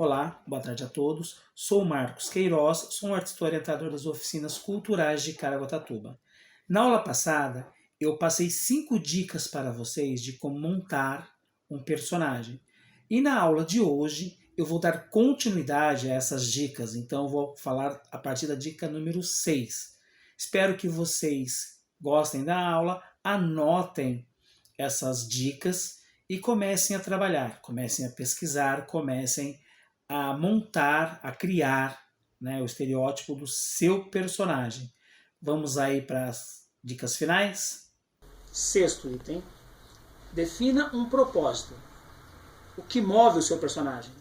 Olá, boa tarde a todos. Sou Marcos Queiroz, sou um artista orientador das oficinas culturais de Caraguatatuba. Na aula passada, eu passei 5 dicas para vocês de como montar um personagem. E na aula de hoje, eu vou dar continuidade a essas dicas, então eu vou falar a partir da dica número 6. Espero que vocês gostem da aula, anotem essas dicas e comecem a trabalhar, comecem a pesquisar, comecem a montar, a criar, né, o estereótipo do seu personagem. Vamos aí para as dicas finais? Sexto item. Defina um propósito. O que move o seu personagem?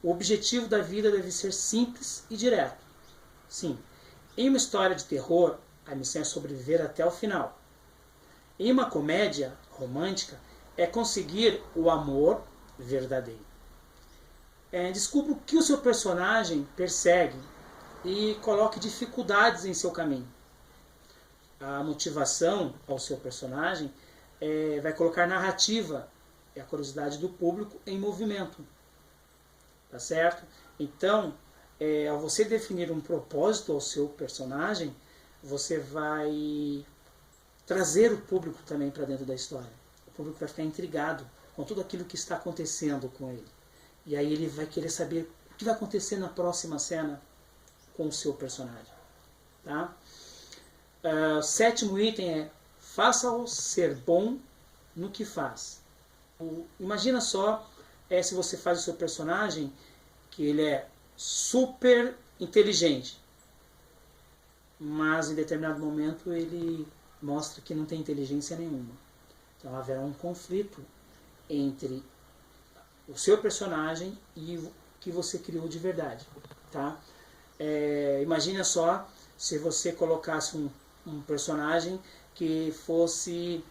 O objetivo da vida deve ser simples e direto. Sim, em uma história de terror, a missão é sobreviver até o final. Em uma comédia romântica, é conseguir o amor verdadeiro. Descubra o que o seu personagem persegue e coloque dificuldades em seu caminho. A motivação ao seu personagem vai colocar narrativa e a curiosidade do público em movimento. Tá certo? Então, ao você definir um propósito ao seu personagem, você vai trazer o público também para dentro da história. O público vai ficar intrigado com tudo aquilo que está acontecendo com ele. E aí ele vai querer saber o que vai acontecer na próxima cena com o seu personagem. Tá? O sétimo item é: faça-o ser bom no que faz. Imagina só se você faz o seu personagem que ele é super inteligente, mas em determinado momento ele mostra que não tem inteligência nenhuma. Então haverá um conflito entre o seu personagem e o que você criou de verdade. Tá? Imagina só se você colocasse um personagem que fosse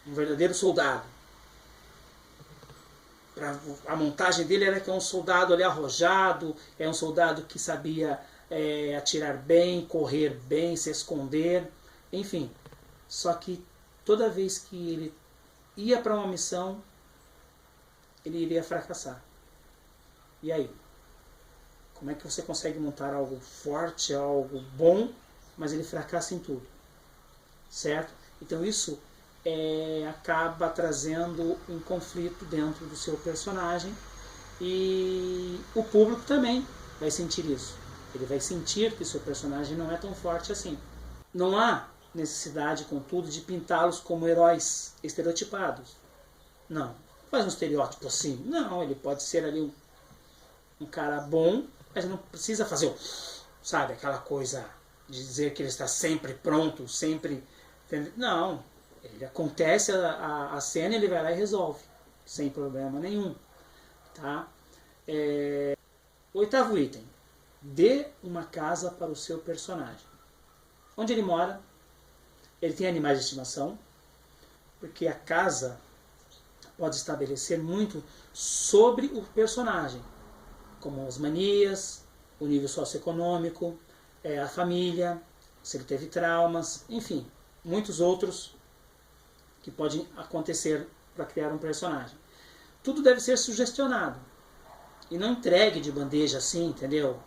um verdadeiro soldado. A montagem dele era que é um soldado ali arrojado, é um soldado que sabia atirar bem, correr bem, se esconder, enfim. Só que toda vez que ele ia para uma missão, ele iria fracassar. E aí? Como é que você consegue montar algo forte, algo bom, mas ele fracassa em tudo? Certo? Então isso acaba trazendo um conflito dentro do seu personagem e o público também vai sentir isso. Ele vai sentir que o seu personagem não é tão forte assim. Não há necessidade, contudo, de pintá-los como heróis estereotipados. Não. Faz um estereótipo assim. Não, ele pode ser ali um cara bom, mas não precisa fazer, sabe, aquela coisa de dizer que ele está sempre pronto, sempre... Não. Ele acontece a cena, ele vai lá e resolve, sem problema nenhum. Tá? Oitavo item. Dê uma casa para o seu personagem. Onde ele mora, ele tem animais de estimação, porque a casa pode estabelecer muito sobre o personagem, como as manias, o nível socioeconômico, a família, se ele teve traumas, enfim, muitos outros que podem acontecer para criar um personagem. Tudo deve ser sugestionado e não entregue de bandeja assim, entendeu?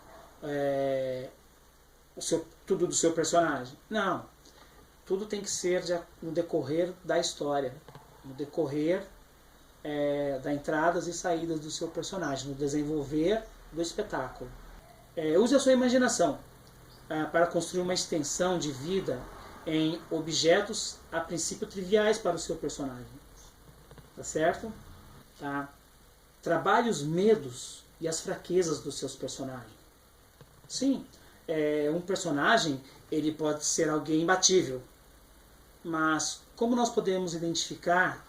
Tudo do seu personagem. Não. Tudo tem que ser no decorrer da história, no decorrer das entradas e saídas do seu personagem, no desenvolver do espetáculo. Use a sua imaginação para construir uma extensão de vida em objetos a princípio triviais para o seu personagem. Tá certo? Tá? Trabalhe os medos e as fraquezas dos seus personagens. Sim, um personagem ele pode ser alguém imbatível, mas como nós podemos identificar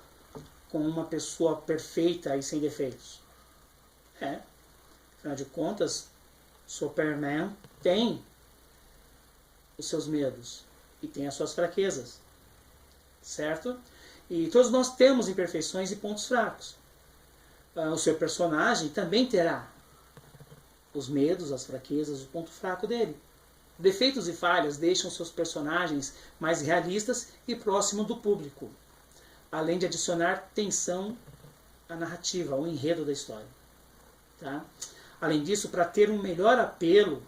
com uma pessoa perfeita e sem defeitos? Afinal de contas, Superman tem os seus medos e tem as suas fraquezas, certo? E todos nós temos imperfeições e pontos fracos. O seu personagem também terá os medos, as fraquezas, o ponto fraco dele. Defeitos e falhas deixam seus personagens mais realistas e próximos do público, além de adicionar tensão a narrativa, o enredo da história. Tá? Além disso, para ter um melhor apelo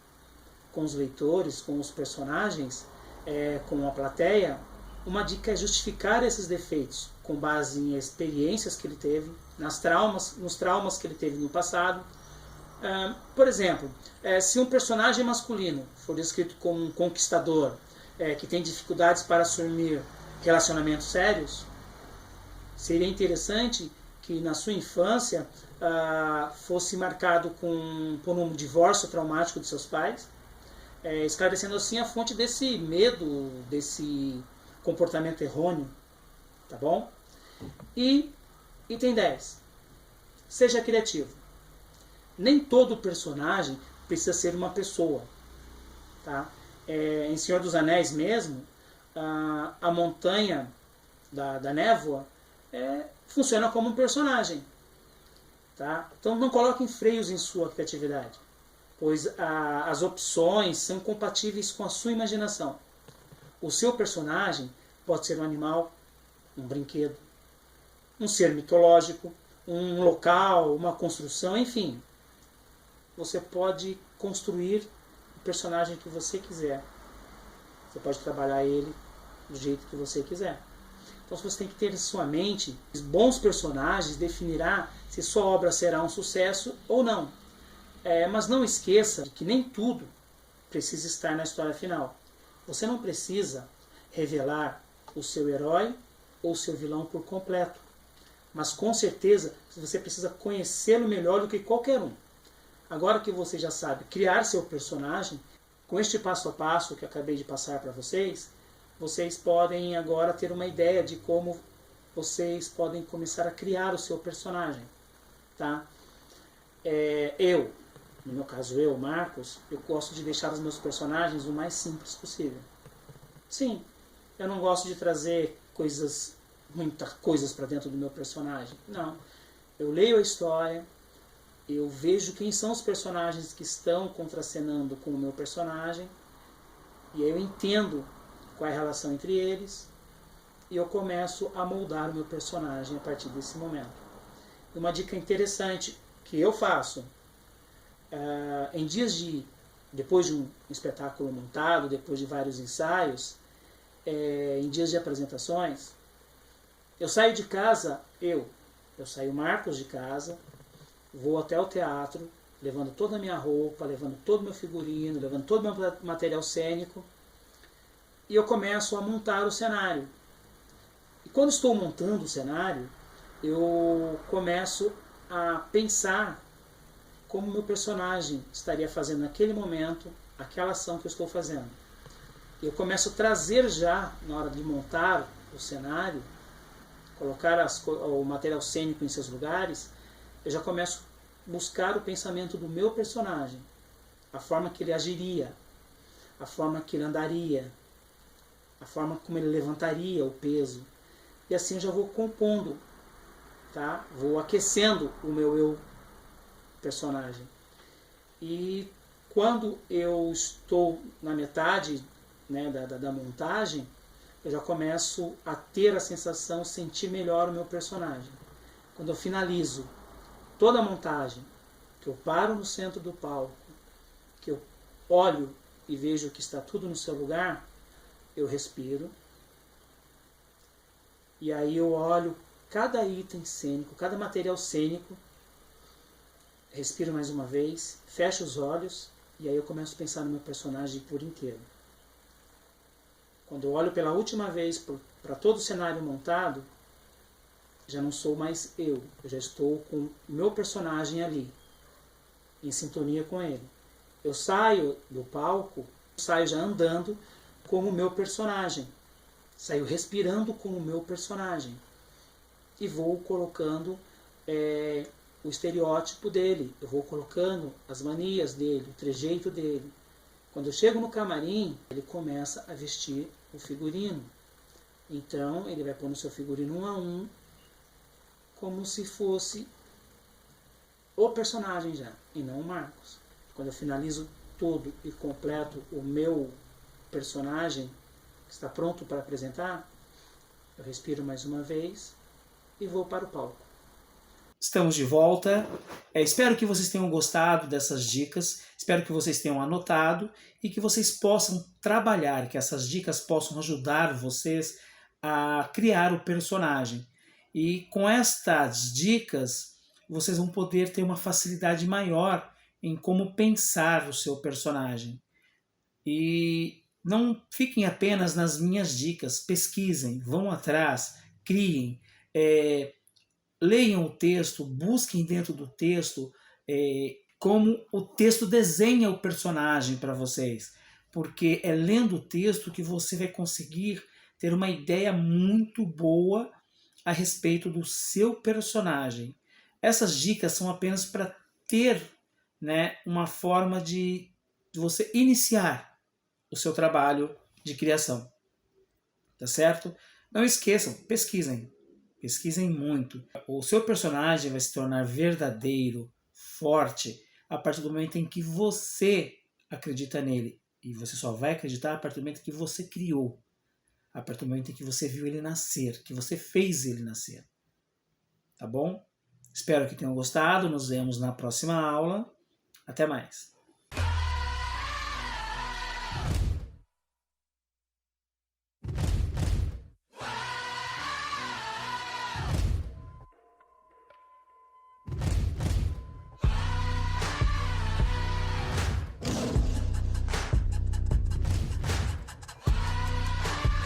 com os leitores, com os personagens, com a plateia, uma dica é justificar esses defeitos com base em experiências que ele teve, nos traumas que ele teve no passado. Por exemplo, se um personagem masculino for descrito como um conquistador, que tem dificuldades para assumir relacionamentos sérios, seria interessante que na sua infância fosse marcado por um divórcio traumático de seus pais, esclarecendo assim a fonte desse medo, desse comportamento errôneo, tá bom? E item 10. Seja criativo. Nem todo personagem precisa ser uma pessoa, tá? Em Senhor dos Anéis mesmo, a montanha da névoa funciona como um personagem, tá? Então não coloquem freios em sua criatividade, pois as opções são compatíveis com a sua imaginação. O seu personagem pode ser um animal, um brinquedo, um ser mitológico, um local, uma construção, enfim. Você pode construir o personagem que você quiser. Você pode trabalhar ele do jeito que você quiser. Então você tem que ter em sua mente, os bons personagens definirá se sua obra será um sucesso ou não. Mas não esqueça de que nem tudo precisa estar na história final. Você não precisa revelar o seu herói ou o seu vilão por completo. Mas com certeza você precisa conhecê-lo melhor do que qualquer um. Agora que você já sabe criar seu personagem, com este passo a passo que eu acabei de passar para vocês, vocês podem agora ter uma ideia de como vocês podem começar a criar o seu personagem. Tá? No meu caso eu, Marcos, eu gosto de deixar os meus personagens o mais simples possível. Sim, eu não gosto de trazer muitas coisas para dentro do meu personagem. Não, eu leio a história, eu vejo quem são os personagens que estão contracenando com o meu personagem, e aí eu entendo qual é a relação entre eles, e eu começo a moldar o meu personagem a partir desse momento. Uma dica interessante que eu faço, em dias depois de um espetáculo montado, depois de vários ensaios, em dias de apresentações, eu saio de casa, eu saio Marcos de casa, vou até o teatro, levando toda a minha roupa, levando todo o meu figurino, levando todo o meu material cênico, e eu começo a montar o cenário. E quando estou montando o cenário, eu começo a pensar como o meu personagem estaria fazendo naquele momento aquela ação que eu estou fazendo. Eu começo a trazer já, na hora de montar o cenário, colocar o material cênico em seus lugares, eu já começo a buscar o pensamento do meu personagem, a forma que ele agiria, a forma que ele andaria, a forma como ele levantaria o peso. E assim eu já vou compondo, tá? Vou aquecendo o meu eu personagem. E quando eu estou na metade, né, da montagem, eu já começo a ter a sensação, sentir melhor o meu personagem. Quando eu finalizo toda a montagem, que eu paro no centro do palco, que eu olho e vejo que está tudo no seu lugar, eu respiro, e aí eu olho cada item cênico, cada material cênico, respiro mais uma vez, fecho os olhos, e aí eu começo a pensar no meu personagem por inteiro. Quando eu olho pela última vez para todo o cenário montado, já não sou mais eu já estou com o meu personagem ali, em sintonia com ele. Eu saio do palco, saio já andando como o meu personagem, saio respirando como o meu personagem, e vou colocando o estereótipo dele, eu vou colocando as manias dele, o trejeito dele. Quando eu chego no camarim, ele começa a vestir o figurino. Então, ele vai pôr no seu figurino 1 a 1, como se fosse o personagem já, e não o Marcos. Quando eu finalizo tudo e completo o meu personagem, que está pronto para apresentar, eu respiro mais uma vez e vou para o palco. estamos de volta. Espero que vocês tenham gostado dessas dicas, espero que vocês tenham anotado e que vocês possam trabalhar, que essas dicas possam ajudar vocês a criar o personagem. E com estas dicas, vocês vão poder ter uma facilidade maior em como pensar o seu personagem. E não fiquem apenas nas minhas dicas, pesquisem, vão atrás, criem, leiam o texto, busquem dentro do texto como o texto desenha o personagem para vocês, porque é lendo o texto que você vai conseguir ter uma ideia muito boa a respeito do seu personagem. Essas dicas são apenas para ter, né, uma forma de você iniciar o seu trabalho de criação. Tá certo? Não esqueçam, pesquisem. Pesquisem muito. O seu personagem vai se tornar verdadeiro, forte, a partir do momento em que você acredita nele. E você só vai acreditar a partir do momento que você criou. A partir do momento em que você viu ele nascer, que você fez ele nascer. Tá bom? Espero que tenham gostado. Nos vemos na próxima aula. Até mais.